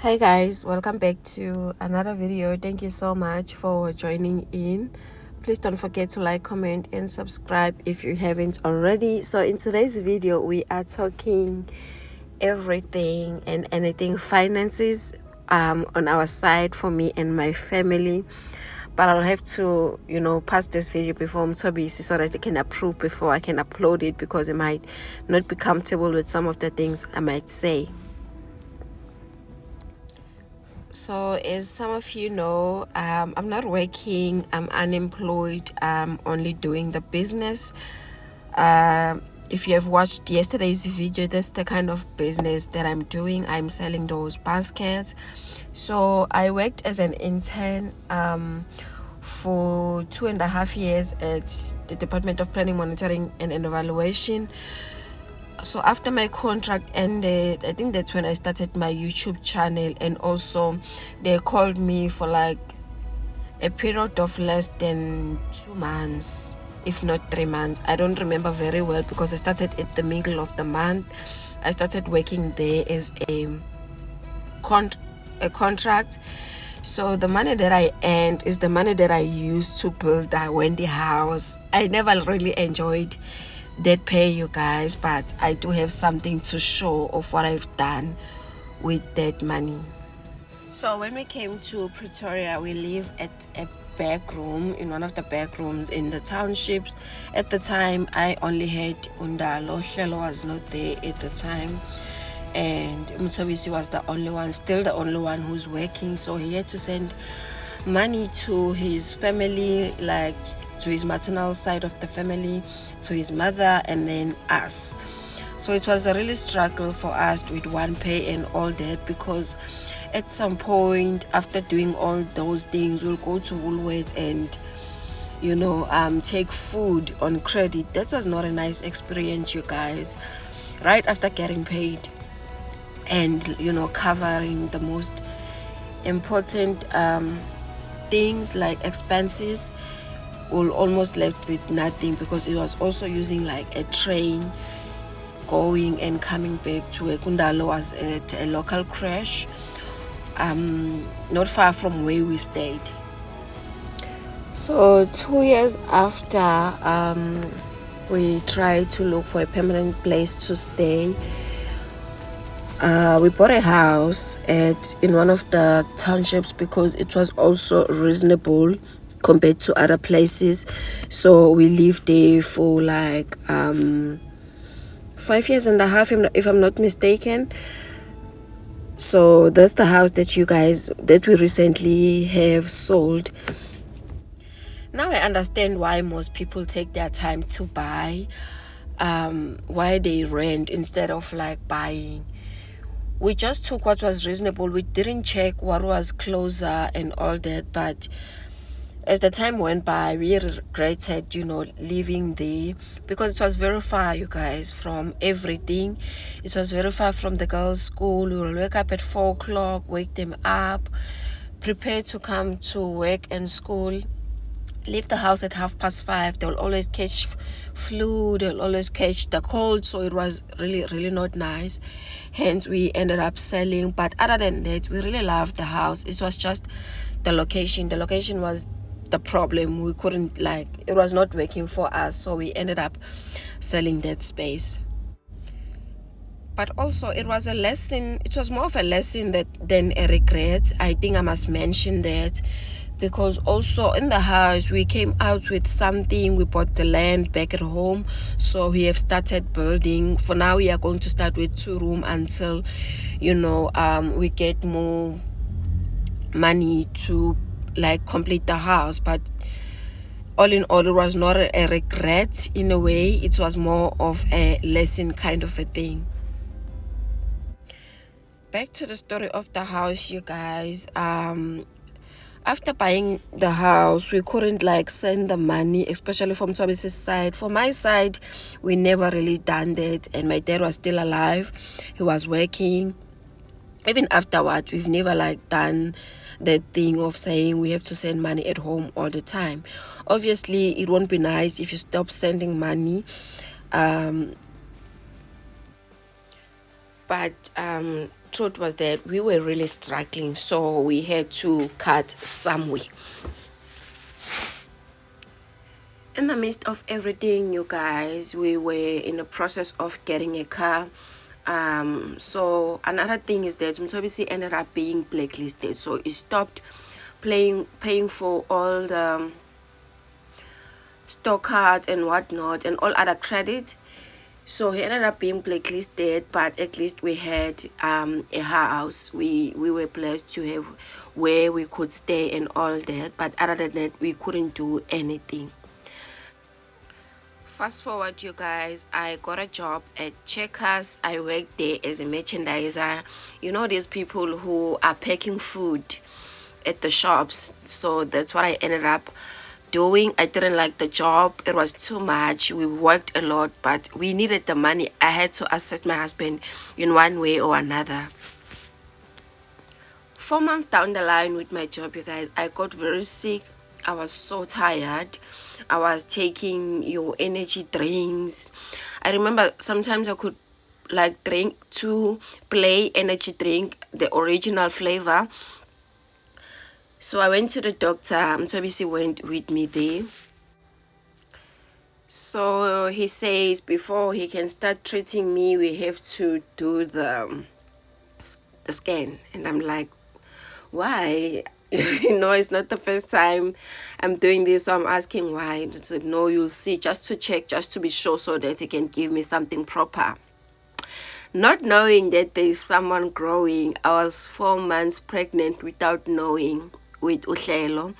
Hi guys, welcome back to another video. Thank you so much for joining in. Please don't forget to like, comment and subscribe if you haven't already. So in today's video we are talking everything and anything finances on our side for me and my family, but I'll have to pass this video before Mtobi so that I can approve before I can upload it, because I might not be comfortable with some of the things I might say. So as some of you know, I'm not working, I'm unemployed, I'm only doing the business. If you have watched yesterday's video, that's the kind of business that I'm doing. I'm selling those baskets. So I worked as an intern for 2.5 years at the Department of Planning, Monitoring and Evaluation. So after my contract ended, I think that's when I started my YouTube channel, and also they called me for like a period of less than 2 months, if not 3 months. I don't remember very well because I started at the middle of the month. I started working there as a contract. So the money that I earned is the money that I used to build that Wendy house. I never really enjoyed that pay, you guys, but I do have something to show of what I've done with that money. So when we came to Pretoria, we lived at a back room, in one of the back rooms in the townships. At the time I only had Undalo. Hlelo was not there at the time, and Mtshabisi was still the only one who's working, so he had to send money to his family, like to his maternal side of the family, to his mother, and then us. So it was a really struggle for us with one pay and all that, because at some point after doing all those things, we'll go to Woolworths and take food on credit. That was not a nice experience, you guys. Right after getting paid and covering the most important things like expenses, we're almost left with nothing, because it was also using like a train going and coming back to Ekundalo. Was at a local crash not far from where we stayed. So 2 years after, we tried to look for a permanent place to stay. We bought a house in one of the townships because it was also reasonable compared to other places. So we lived there for like 5.5 years, if I'm not mistaken. So that's the house that we recently have sold. Now I understand why most people take their time to buy, why they rent instead of like buying. We just took what was reasonable. We didn't check what was closer and all that, but as the time went by, we regretted, living there, because it was very far, you guys, from everything. It was very far from the girls' school. We will wake up at 4 o'clock, wake them up, prepare to come to work and school, leave the house at 5:30. They'll always catch flu, they'll always catch the cold, so it was really, really not nice. Hence we ended up selling. But other than that, we really loved the house. It was just the location was the problem. We couldn't, it was not working for us, so we ended up selling that space. But also it was a lesson. It was more of a lesson than a regret. I think I must mention that, because also in the house we came out with something. We bought the land back at home, so we have started building. For now we are going to start with 2 room until we get more money to complete the house. But all in all, it was not a regret in a way. It was more of a lesson kind of a thing. Back to the story of the house, you guys. After buying the house, we couldn't send the money, especially from Tobi's side. For my side, we never really done that, and my dad was still alive. He was working. Even afterwards, we've never done that thing of saying we have to send money at home all the time. Obviously, it won't be nice if you stop sending money. But truth was that we were really struggling, so we had to cut somewhere. In the midst of everything, you guys, we were in the process of getting a car. So another thing is that Mtobisi ended up being blacklisted, so he stopped paying for all the stock cards and whatnot and all other credit. So he ended up being blacklisted, but at least we had a house. We were blessed to have where we could stay and all that, but other than that we couldn't do anything. Fast forward, you guys, I got a job at Checkers. I worked there as a merchandiser. You know, these people who are packing food at the shops. So that's what I ended up doing. I didn't like the job. It was too much. We worked a lot, but we needed the money. I had to assist my husband in one way or another. 4 months down the line with my job, you guys, I got very sick. I was so tired. I was taking your energy drinks. I remember sometimes I could like drink two play energy drink, the original flavor. So I went to the doctor. Mtobisi went with me there. So he says before he can start treating me, we have to do the scan. And I'm like, why? It's not the first time I'm doing this, so I'm asking why. He said, no, you'll see, just to check, just to be sure, so that he can give me something proper. Not knowing that there's someone growing, I was 4 months pregnant without knowing, with Uhlelo.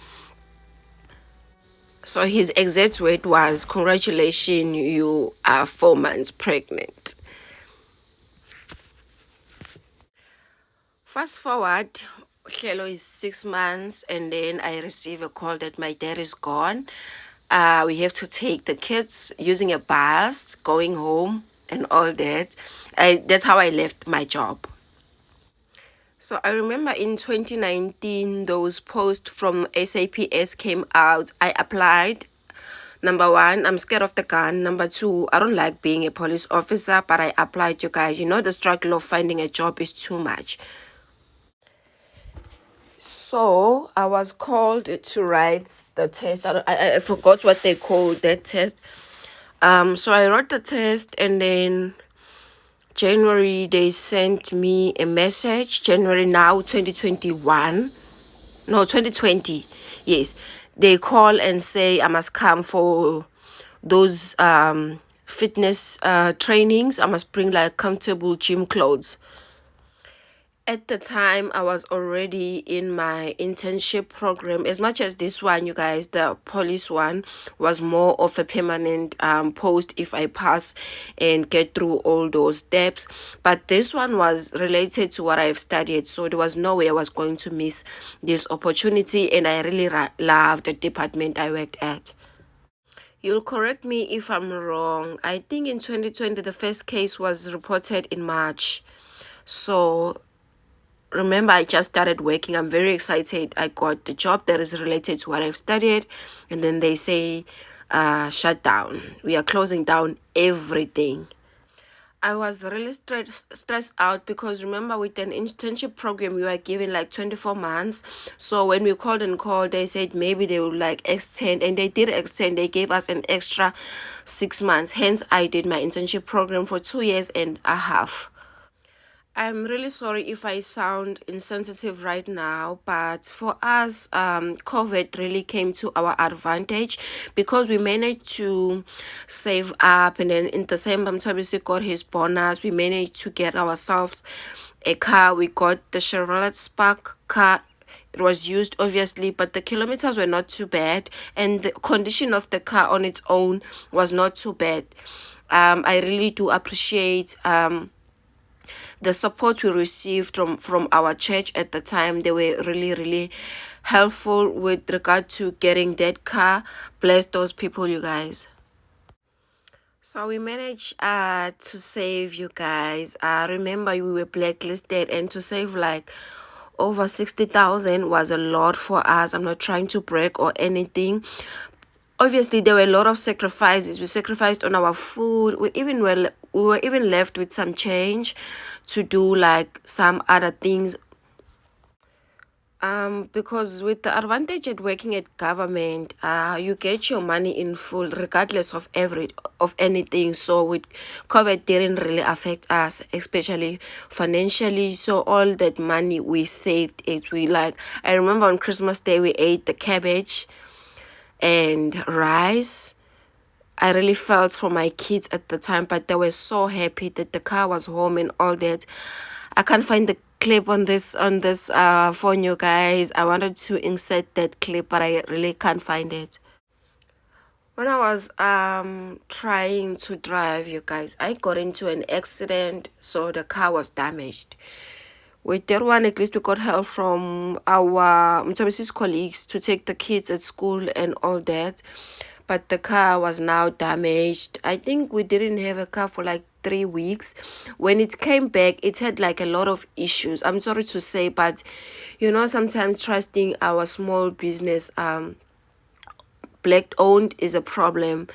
So his exact word was, congratulations, you are 4 months pregnant. Fast forward, Uhlelo is 6 months, and then I receive a call that my dad is gone. We have to take the kids using a bus, going home and all that. That's how I left my job. So I remember in 2019, those posts from SAPS came out. I applied. Number one, I'm scared of the gun. Number two, I don't like being a police officer, but I applied, you guys. You know, the struggle of finding a job is too much. So I was called to write the test. I forgot what they called that test. So I wrote the test, and then January they sent me a message. January now 2021. No, 2020. Yes. They call and say I must come for those fitness trainings. I must bring like comfortable gym clothes. At the time, I was already in my internship program. As much as this one, you guys, the police one was more of a permanent post if I pass and get through all those steps. But this one was related to what I've studied. So there was no way I was going to miss this opportunity. And I really loved the department I worked at. You'll correct me if I'm wrong. I think in 2020, the first case was reported in March. So remember, I just started working. I'm very excited. I got the job that is related to what I've studied, and then they say shut down, we are closing down everything. I was really stressed out because remember, with an internship program we were given like 24 months. So when we called, they said maybe they would like extend, and they did extend. They gave us an extra 6 months. Hence I did my internship program for 2 years and a half. I'm really sorry if I sound insensitive right now, but for us, COVID really came to our advantage because we managed to save up, and then in December, Mthabisi got his bonus. We managed to get ourselves a car. We got the Chevrolet Spark car. It was used obviously, but the kilometers were not too bad, and the condition of the car on its own was not too bad. I really do appreciate the support we received from our church at the time. They were really helpful with regard to getting that car. Bless those people, you guys. So we managed to save, you guys. Remember, we were blacklisted, and to save like over 60,000 was a lot for us. I'm not trying to brag or anything. Obviously, there were a lot of sacrifices. We sacrificed on our food. We we were even left with some change to do like some other things. Because with the advantage at working at government, you get your money in full regardless of anything. So with COVID didn't really affect us, especially financially. So all that money we saved it. We like, I remember on Christmas Day we ate the cabbage and rice. I really felt for my kids at the time, but they were so happy that the car was home and all that. I can't find the clip on this phone, you guys. I wanted to insert that clip, but I really can't find it. When I was trying to drive, you guys, I got into an accident, so the car was damaged. With that one, at least we got help from our Mtabisi's colleagues to take the kids at school and all that. But the car was now damaged. I think we didn't have a car for like 3 weeks. When it came back, it had like a lot of issues. I'm sorry to say, but you know, sometimes trusting our small business, black owned, is a problem.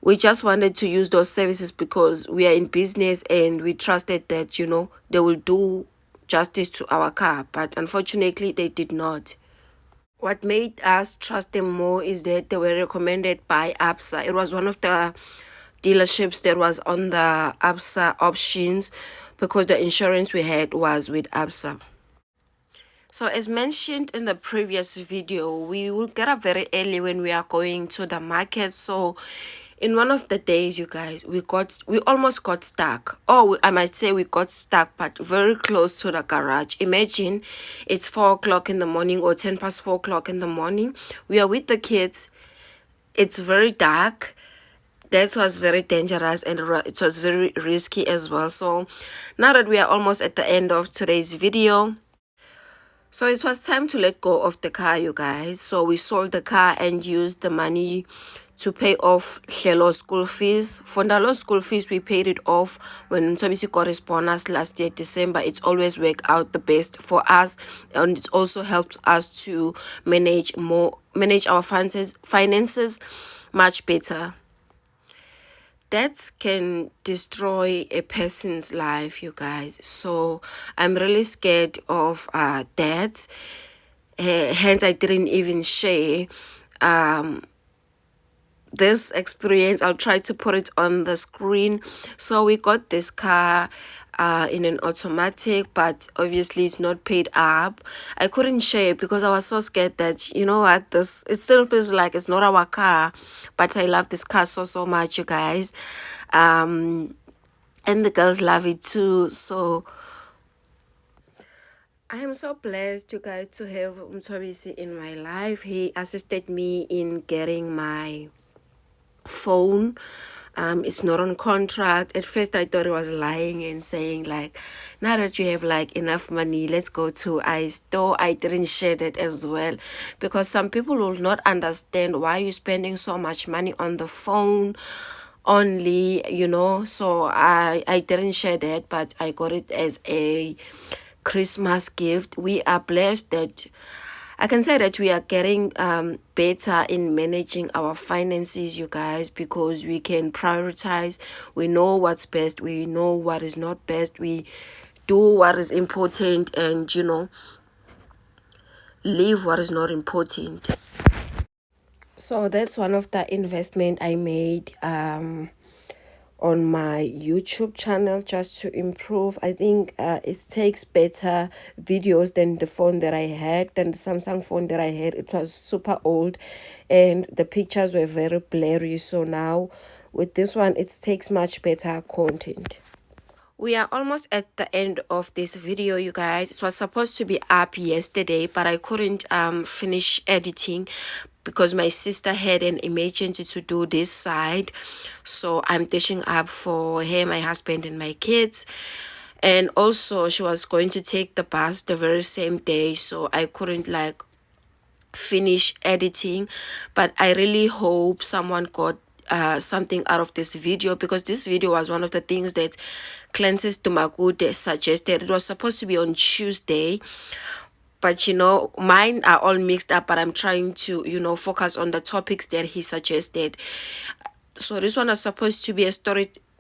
We just wanted to use those services because we are in business and we trusted that, you know, they will do justice to our car, but unfortunately they did not. What made us trust them more is that they were recommended by ABSA. It was one of the dealerships that was on the ABSA options because the insurance we had was with ABSA. So as mentioned in the previous video, we will get up very early when we are going to the market. So in one of the days, you guys, we almost got stuck. Oh, I might say we got stuck, but very close to the garage. Imagine it's 4 o'clock in the morning or 10 past 4 o'clock in the morning. We are with the kids. It's very dark. That was very dangerous and it was very risky as well. So now that we are almost at the end of today's video, so it was time to let go of the car, you guys. So we sold the car and used the money to pay off Hlelo school fees. For Ndalo school fees, we paid it off when Mtabisi got his bonus last year, December. It's always worked out the best for us, and it also helps us to manage our finances much better. Debts can destroy a person's life, you guys. So I'm really scared of debts. Hence, I didn't even share this experience. I'll try to put it on the screen. So we got this car in an automatic, but obviously it's not paid up. I couldn't share because I was so scared that, you know what, it still feels like it's not our car, but I love this car so much, you guys. And the girls love it too. So I am so blessed, you guys, to have Mtabisi in my life. He assisted me in getting my phone. It's not on contract. At first I thought he was lying and saying like, now that you have like enough money, let's go to iStore. I didn't share that as well because some people will not understand why you're spending so much money on the phone only, you know. So I didn't share that, but I got it as a Christmas gift. We are blessed that I can say that we are getting better in managing our finances, you guys, because we can prioritize. We know what's best. We know what is not best. We do what is important and, you know, leave what is not important. So that's one of the investment I made on my YouTube channel just to improve. I think it takes better videos than the phone that I had, than the Samsung phone that I had. It was super old and the pictures were very blurry. So now with this one, it takes much better content. We are almost at the end of this video, you guys. It was supposed to be up yesterday, but I couldn't finish editing because my sister had an emergency to do this side. So I'm dishing up for her, my husband, and my kids. And also she was going to take the bus the very same day, so I couldn't like finish editing. But I really hope someone got something out of this video, because this video was one of the things that Clancy's Tumagude suggested. It was supposed to be on Tuesday, but you know, mine are all mixed up, but I'm trying to, you know, focus on the topics that he suggested. So this one is supposed to be a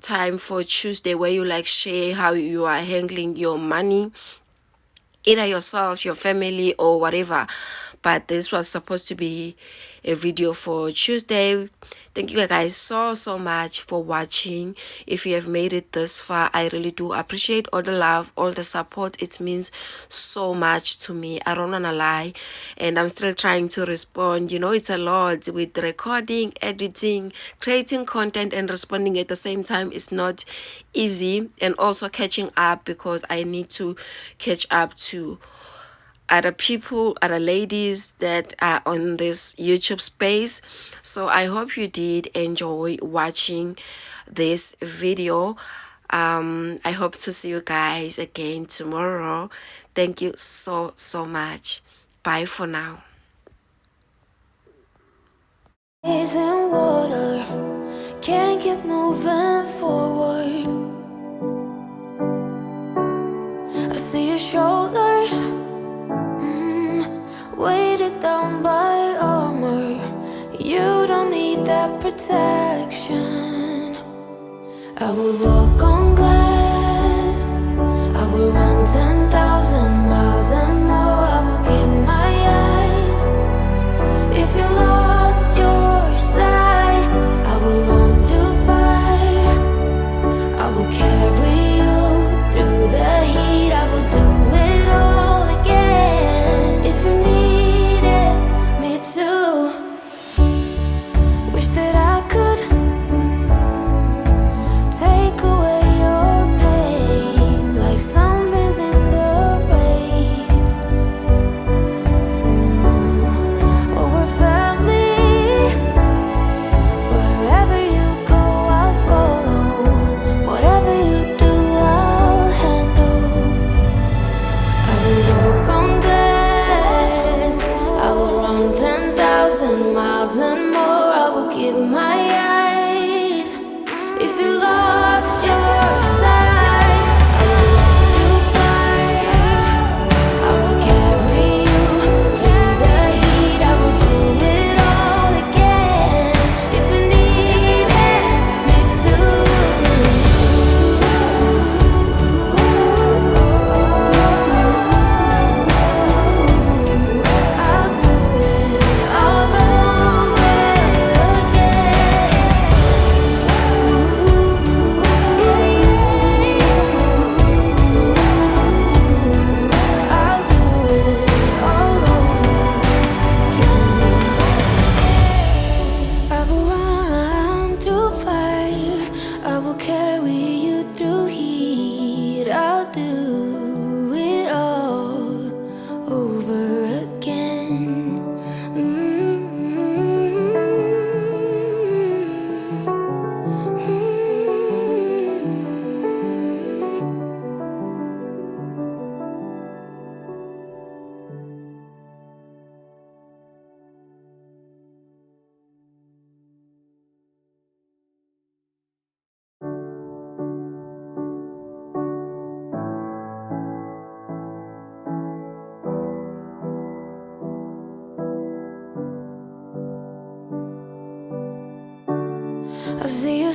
time for Tuesday where you like share how you are handling your money, either yourself, your family, or whatever. But this was supposed to be a video for Tuesday. Thank you guys so much for watching. If you have made it this far, I really do appreciate all the love, all the support. It means so much to me, I don't wanna lie. And I'm still trying to respond. It's a lot with recording, editing, creating content, and responding at the same time. It's not easy. And also catching up, because I need to catch up to other people, other ladies that are on this YouTube space. So I hope you did enjoy watching this video. I hope to see you guys again tomorrow. Thank you so much. Bye for now. In water, can't keep moving forward. I see your shoulders, weighted down by armor. You don't need that protection. I would walk on glass, I would run 10,000 miles and more. I would give my eyes. If you lost your sight, I would run through fire. I will carry you through the heat. I will do it all again. If you needed me to, wish that I could take away your pain, like sunbeams in the rain. Oh, we're family. Wherever you go, I'll follow. Whatever you do, I'll handle. I will walk on glass, I will run 10,000 miles and more. I will give my eyes. If you lost your sight, I will run through fire. I will carry you through the heat. I will do it all again. If you needed me to, I'll do it all over again. I'll do it all over again. I will run through fire, I will carry you through heat. I'll do it all over again. I see you.